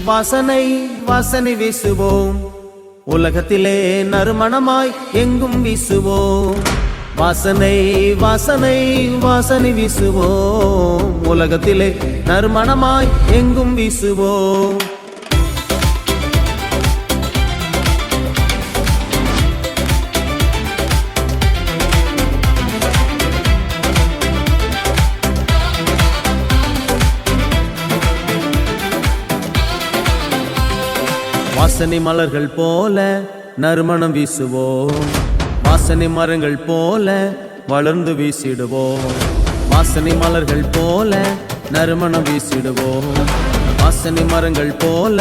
வாசனை வாசனை வீசுவோம், உலகத்திலே நறுமணமாய் எங்கும் வீசுவோம். வாசனை வாசனை வாசனை வீசுவோம், உலகத்திலே நறுமணமாய் எங்கும் வீசுவோம். வாசனை மலர்கள் போல நறுமணம் வீசுவோம், வாசனை மரங்கள் போல வளர்ந்து வீசிடுவோம். வாசனை மலர்கள் போல நறுமணம் வீசிடுவோம், வாசனை மரங்கள் போல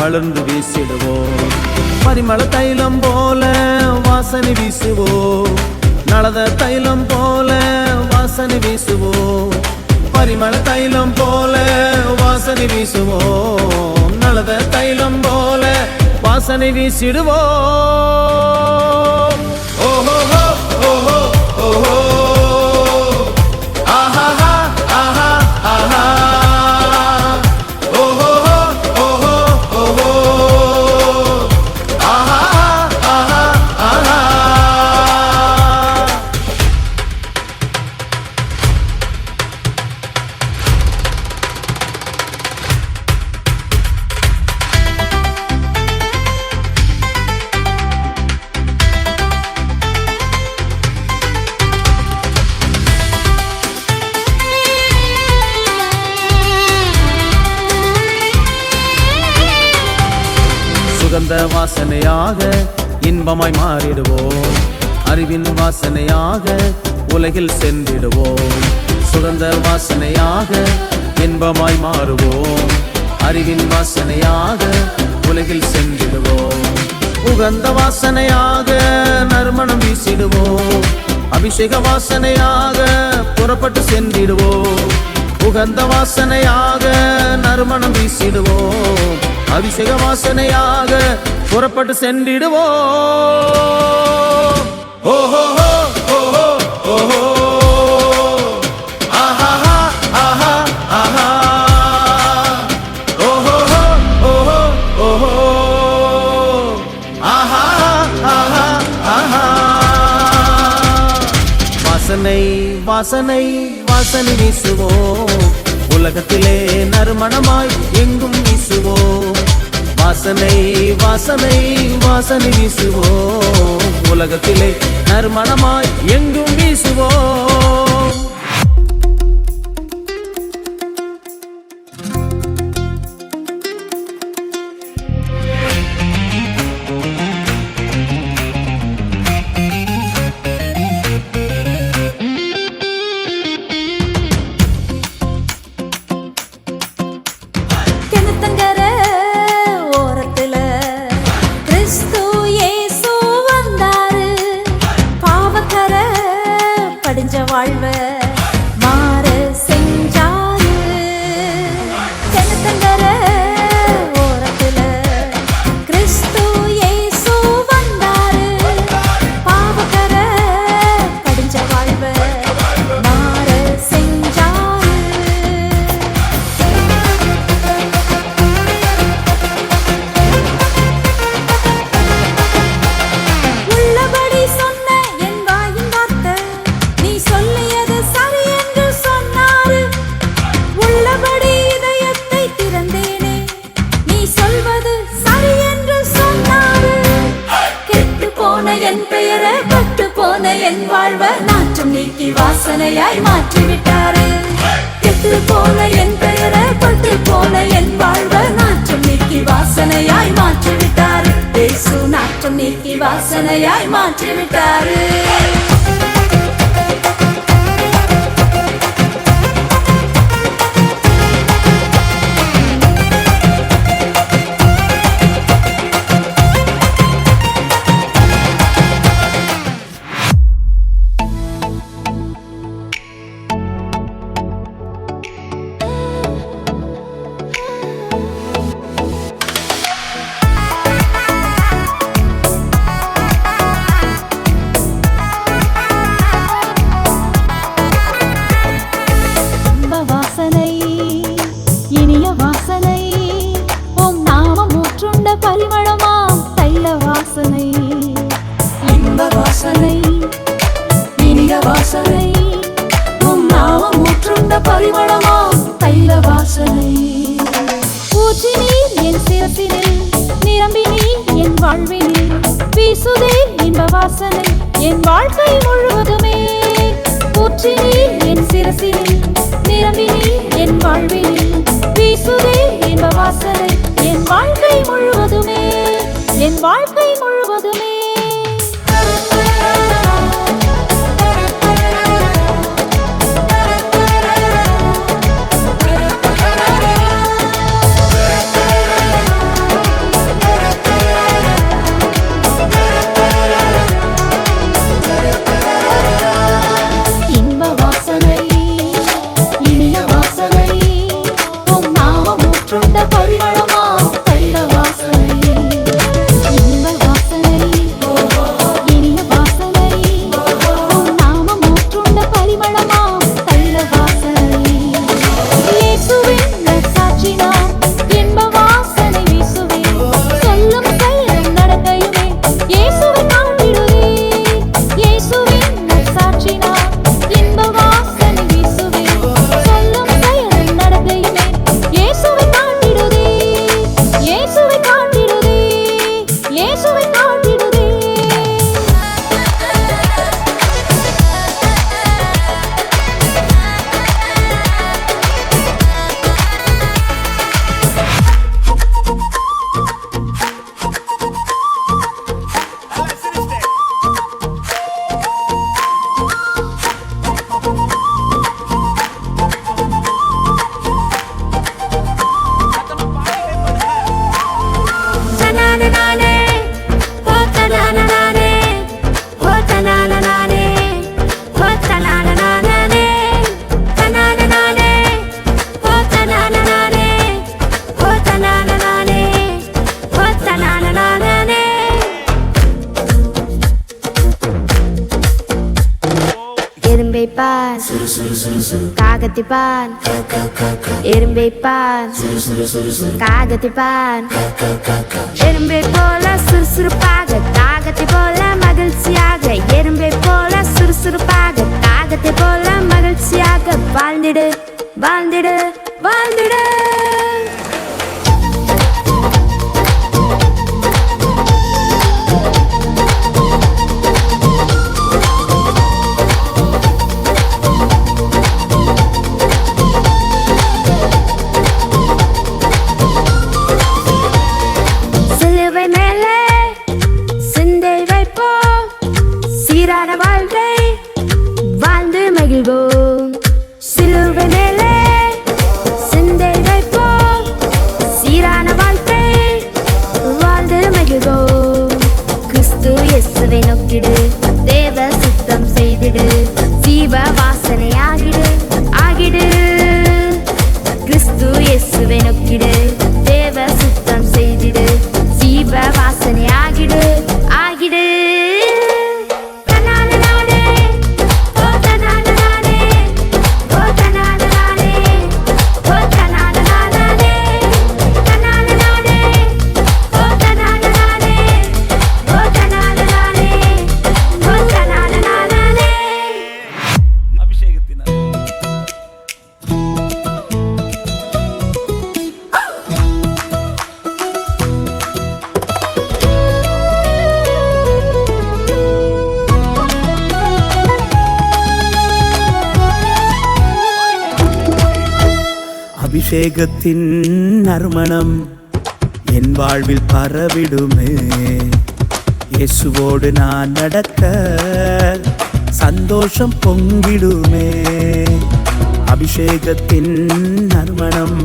வளர்ந்து வீசிடுவோம். பரிமள தைலம் போல வாசனை வீசுவோம், நலத தைலம் போல வாசனை வீசுவோம். பரிமள தைலம் போல வாசனை வீசுவோம், நலத தைலம் போல வாசனை வீசிடுவோம். ஓஹோ ஓஹோ ஓஹோ ஆஹா ஆஹா ஆஹா ஓஹோ ஓஹோ ஓஹோ ஆஹா ஆஹா ஆஹா. சுகந்த வாசனையாக இன்பமாய் மாறிடுவோம், அறிவின் வாசனையாக உலகில் சென்றிடுவோம். சுகந்த வாசனையாக இன்பமாய் மாறுவோம், அறிவின் வாசனையாக உலகில் சென்றிடுவோம். உகந்த வாசனையாக நறுமணம் வீசிடுவோம், அபிஷேக வாசனையாக புறப்பட்டு சென்றிடுவோம். உகந்த வாசனையாக நறுமணம் வீசிடுவோம், அபிஷேக வாசனையாக புறப்பட்டு சென்றிடுவோம். ஓஹோ ஓஹோ ஓஹோ ஆஹா ஆஹா ஆஹா ஓஹோ ஓஹோ ஓஹோ ஆஹா ஆஹா ஆஹா. வாசனை வாசனை வாசனை வீசுவோம், உலகத்திலே நறுமணமாய் எங்கும் வீசுவோம். வாசனை வாசனை வாசனை வீசுவோம், உலகத்திலே நறுமணமாய் எங்கும் வீசுவோம். வாழ்வ மாற செஞ்சாரு, கிணத்தங்கர ஓரத்துல கிறிஸ்து இயேசு வந்தாரு. பாவக்கர படிஞ்ச வாழ்வ மாற செஞ்சாரு. உள்ளபடி சொன்ன என் வாயின் வார்த்தை, நீ சொல்லியது சரி என்று சொன்னாரு. உள்ளபடி இதயத்தை திறந்தேனே, நீ சொல்வது சரி என்று சொன்னாரு. கெட்டு போன என் பெயரை, பட்டு போன என் வாழ்வ நாற்றம் நீக்கி வாசனையாய் மாற்றிவிட்டாரு. கெட்டு போன என் பெயரை, பட்டு போன என் வாழ்வ நாற்றம் நீக்கி வாசனையாய் மாற்றிவிட்டாரு. இயேசு நாற்றம் நீக்கி வாசனையாய் மாற்றிவிட்டாரு. பரிமளமாம் தைல வாசனை. ஊற்றி நீர் என் சிரசினில், நிரம்பி நீர் என் வாழ்வினில், வீசுதே இன்ப வாசனை என் வாழ்க்கை முழுவதுமே. ஊற்றி நீர் என் சிரசினில், நிரம்பி நீர் என் வாழ்வினில், வீசுதே இன்ப வாசனை என் வாழ்க்கை முழுவதுமே, என் வாழ்க்கை முழுவதுமே. காகத்திப்பான் எறும்பைப்பான் காகத்திப்பான் எறும்பை போல சுறுசுறுப்பாக காகத்தை போல மகிழ்ச்சியாக எறும்பை போல சுறுசுறுப்பாக காகத்தை போல மகிழ்ச்சியாக வாழ்ந்திடு வாழ்ந்திடு வாழ்ந்திடு. சிலுவை மேலே சிந்தை வைப்போம், சீரான வாழ்க்கை வாழ்ந்து மகிழ்வோம். கிறிஸ்து இயேசுவை நோக்கிடு, தேவ சுத்தம் செய்திடு, ஜீவ வாசனை ஆகிடு ஆகிடு. கிறிஸ்து இயேசுவை நோக்கிடு, தேவ சுத்தம் செய்திடு, ஜீவ வாசனை ஆகிடு ஆகிடு. அபிஷேகத்தின் நறுமணம் என் வாழ்வில் பரவிடுமே. இயேசுவோடு நான் நடக்க சந்தோஷம் பொங்கிடுமே. அபிஷேகத்தின் நறுமணம்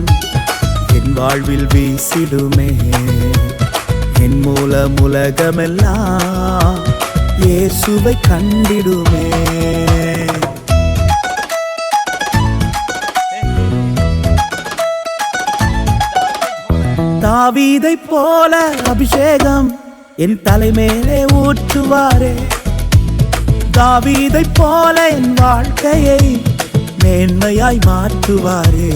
என் வாழ்வில் வீசிடுமே. என் மூலம் உலகமெல்லாம் இயேசுவை கண்டிடுமே. தாவீதை போல அபிஷேகம் என் தலைமேலே ஊற்றுவாரே. தாவீதை போல என் வாழ்க்கையை மேன்மையாய் மாற்றுவாரே.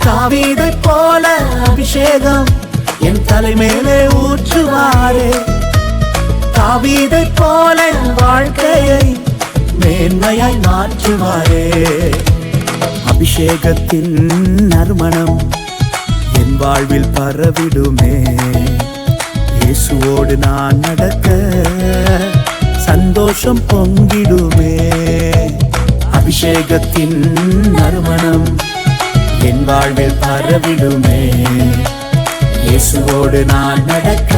தாவீதை போல அபிஷேகம் என் தலைமேலே ஊற்றுவாரே. தாவீதை போல என் வாழ்க்கையை மேன்மையாய் மாற்றுவாரே. அபிஷேகத்தின் நறுமணம் என் வாழ்வில் பரவிடுமே. இயேசுவோடு நான் நடக்க சந்தோஷம் பொங்கிடுமே. அபிஷேகத்தின் நறுமணம் என் வாழ்வில் பரவிடுமே. இயேசுவோடு நான் நடக்க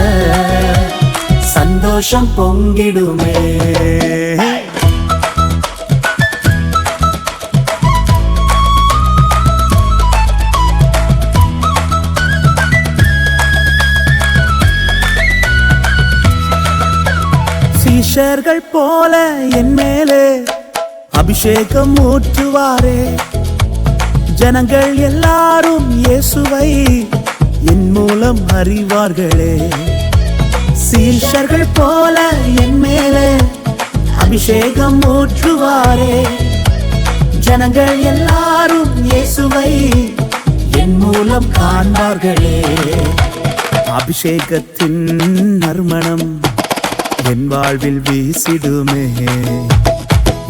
சந்தோஷம் பொங்கிடுமே. சீஷர்கள் போல என் மேலே அபிஷேகம் ஊற்றுவாரே. ஜனங்கள் எல்லாரும் இயேசுவை என் மூலம் அறிவார்களே. சீஷர்கள் போல என் மேலே அபிஷேகம் ஊற்றுவாரே. ஜனங்கள் எல்லாரும் இயேசுவை என் மூலம் காண்பார்களே. அபிஷேகத்தின் நறுமணம் என் வாழ்வில் வீசிடுமே.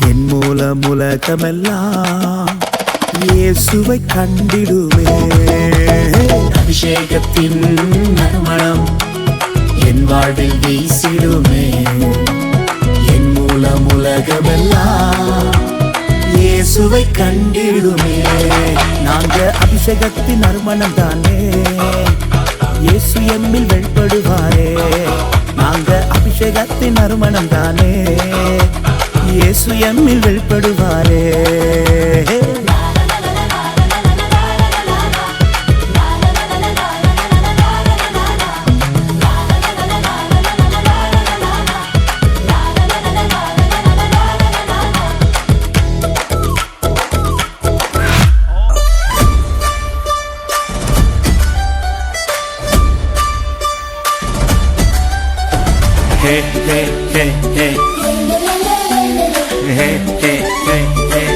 என் மூலம் உலகமெல்லாம் இயேசுவை கண்டிடுமே. அபிஷேகத்தின் நறுமணம் என் வாழ்வில் வீசிடுமே. என் மூலம் உலகமெல்லாம் இயேசுவை கண்டிடுமே. நாங்க அபிஷேகத்தின் நறுமணம் தானே, இயேசு எம்மில் வெளிப்படுவாரே. நாங்க அபிஷேகத்தின் நறுமணம் தானே, இயேசு எம்மில் வெளிப்படுவாரே. Hey, hey, hey, hey. Hey, hey, hey, hey.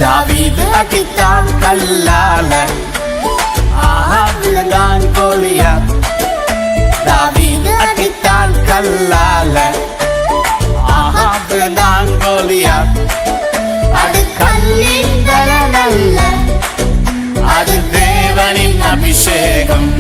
தாவீது அடித்தான் கல்லால, ஆகாவில்தான் கோலியாத். தாவீது அடித்தான் கல்லால, ஆகாவில்தான் கோலியாத். அது கல்லின் பலனல்ல, அது தேவனின் அபிஷேகம்.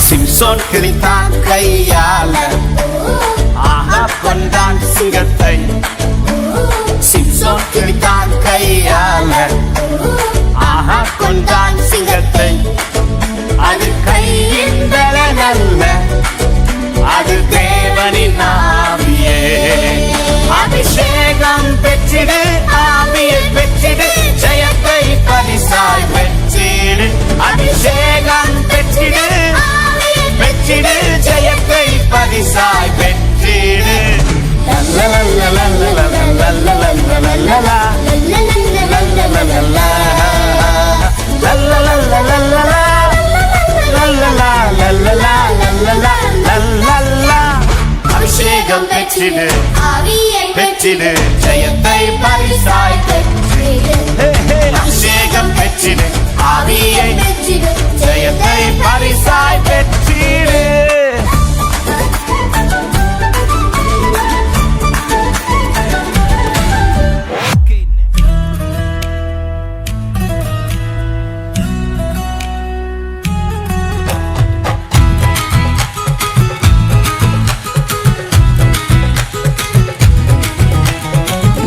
சிம்சோன் கிழித்தான் கையால, ஆகாப் கொண்டான் சிங்கத்தை. சிம்சோன் கிழித்தான் கையால, ஆகாப் கொண்டான் சிங்கத்தை. அது கையின் பலனல்ல, அது தேவனின் ஆவியே. அபிஷேகம் பெற்றிடு, ஆவியை பெற்றிடு, ஜெயத்தை பரிசாய் பெற்றிடு. அபிஷேகம் பெற்றிடு, பெற்றிடு, ஜெயத்தை பரிசாய் பெற்றிடு. அபிஷேகம் பெற்றிடு, பெற்றிடு, ஜெயத்தை பரிசாய் பெற்றிடு. அபிஷேகம் பெற்றிடு, ஆவியை ஜெயத்தை பரிசாய் பெற்றிடு.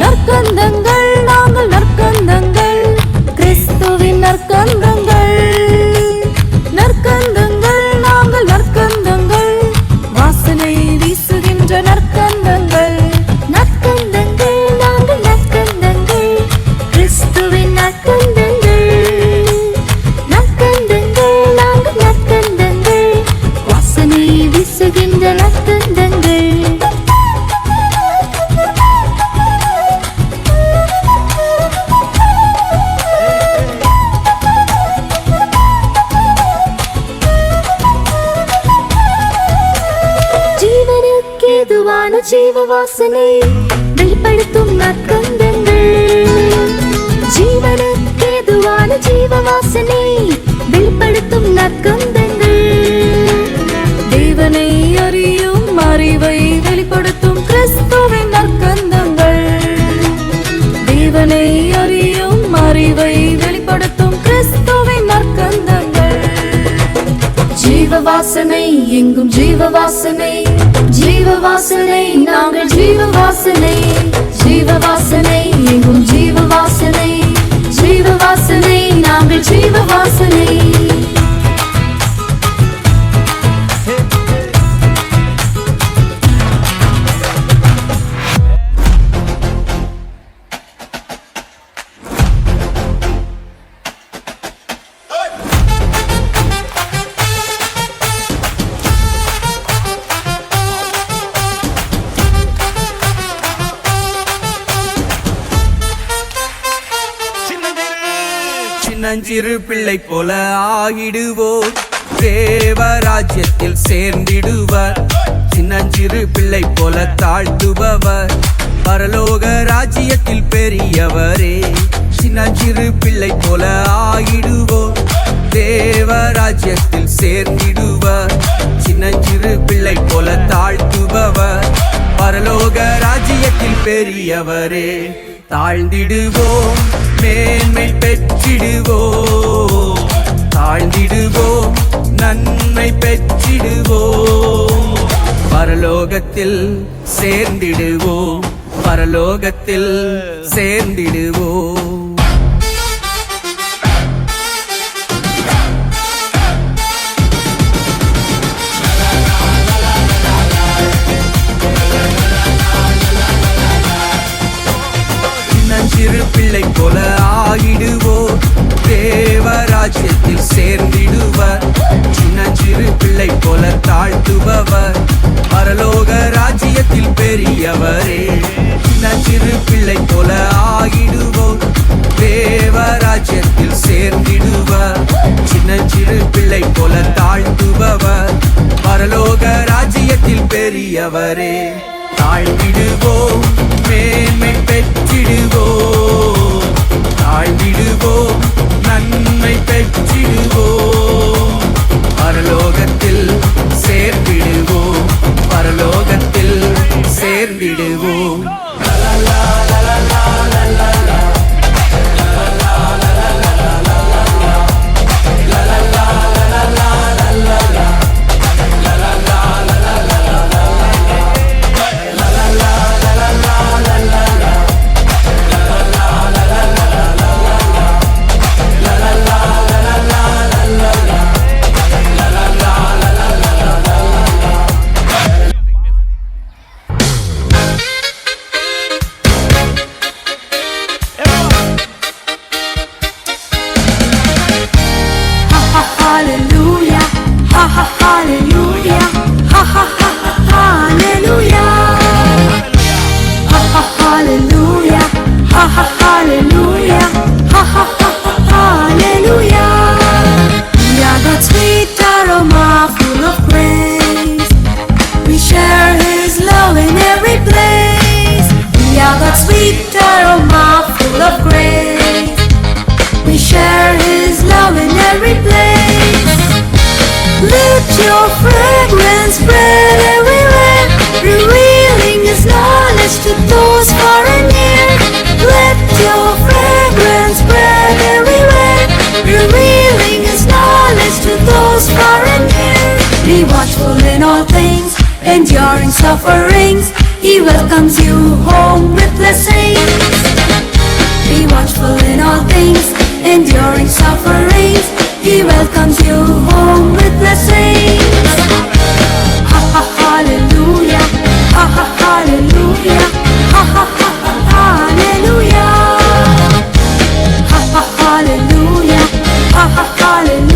நற்கந்தங்கள், நாங்கள் நற்கந்தங்கள், கிறிஸ்துவின் நற்கந்தங்கள். நற்கந்தங்கள், நாங்கள் நற்கந்தங்கள், வாசனை வீசுகின்ற நற்கந்தங்கள். நற்கந்தங்கள், நாங்கள் நற்கந்தங்கள், கிறிஸ்துவின் நற்கந்தங்கள். நற்கந்தங்கள், நாங்கள் நற்கந்தங்கள், வாசனை வீசுகின்ற நற்கந்தங்கள். ஏதுவான ஜீவ வாசனை வெளிப்படுத்தும் நற்கந்தங்கள். ஜீவனுக்கு எங்கும் ஜீவ வாசனை, ஜீவ வாசனை, நாங்கள் ஜீவ வாசனை, ஜீவ வாசனை, எங்கும் ஜீவ வாசனை, ஜீவ வாசனை, நாங்கள் ஜீவ வாசனை. சின்னஞ்சிறு பிள்ளை போல ஆகிடுவோர், தேவராஜ்யத்தில் சேர்ந்திடுவர். சின்னஞ்சிறு பிள்ளை போல தாழ்த்துபவர், பரலோக ராஜ்யத்தில் பெரியவரே. சின்னஞ்சிறு பிள்ளை போல ஆகிடுவோர், தேவராஜ்யத்தில் சேர்ந்திடுவர். சின்னஞ்சிறு பிள்ளை போல தாழ்த்துபவர், பரலோக ராஜ்யத்தில் பெரியவரே. தாழ்ந்திடுவோம், மேன்மை பெற்றிடுவோம், தாழ்ந்திடுவோம், நன்மை பெற்றிடுவோம். பரலோகத்தில் சேர்ந்திடுவோம், பரலோகத்தில் சேர்ந்திடுவோம். சிறு பிள்ளை போல ஆகிடுவோர், தேவராஜ்யத்தில் சேர்ந்திடுவர். சின்னஞ்சிறு பிள்ளை போல தாழ்த்துபவர், பரலோக ராஜ்யத்தில் பெரியவரே. சின்னஞ்சிறு பிள்ளை போல ஆகிடுவோர், தேவராஜ்யத்தில் சேர்ந்திடுவர். சின்னஞ்சிறு பிள்ளை போல தாழ்த்துபவர், பரலோக ராஜ்யத்தில் பெரியவரே. தாழ்ந்திடுவோம், மேன்மை பெற்றிடுவோம், தாழ்ந்திடுவோம், நன்மை பெற்றிடுவோம். பரலோகத்தில் சேர்ந்திடுவோம், பரலோகத்தில் சேர்ந்திடுவோம். Hallelujah, ha ha hallelujah, ha ha ha hallelujah, ha ha hallelujah, ha ha hallelujah, ha ha ha hallelujah. We are God's sweet aroma full of praise. We share His love in every place. We are God's sweet aroma full of grace. We share His love in every place. Let your fragrance spread everywhere, revealing His knowledge to those far and near. Let your fragrance spread everywhere, revealing His knowledge to those far and near. Be watchful in all things, enduring sufferings. He welcomes you home with blessings. Be watchful in all things, enduring sufferings. He welcomes you home with blessings. Ha ha hallelujah, ha ha hallelujah, ha ha ha hallelujah, ha ha hallelujah, ha ha hallelujah.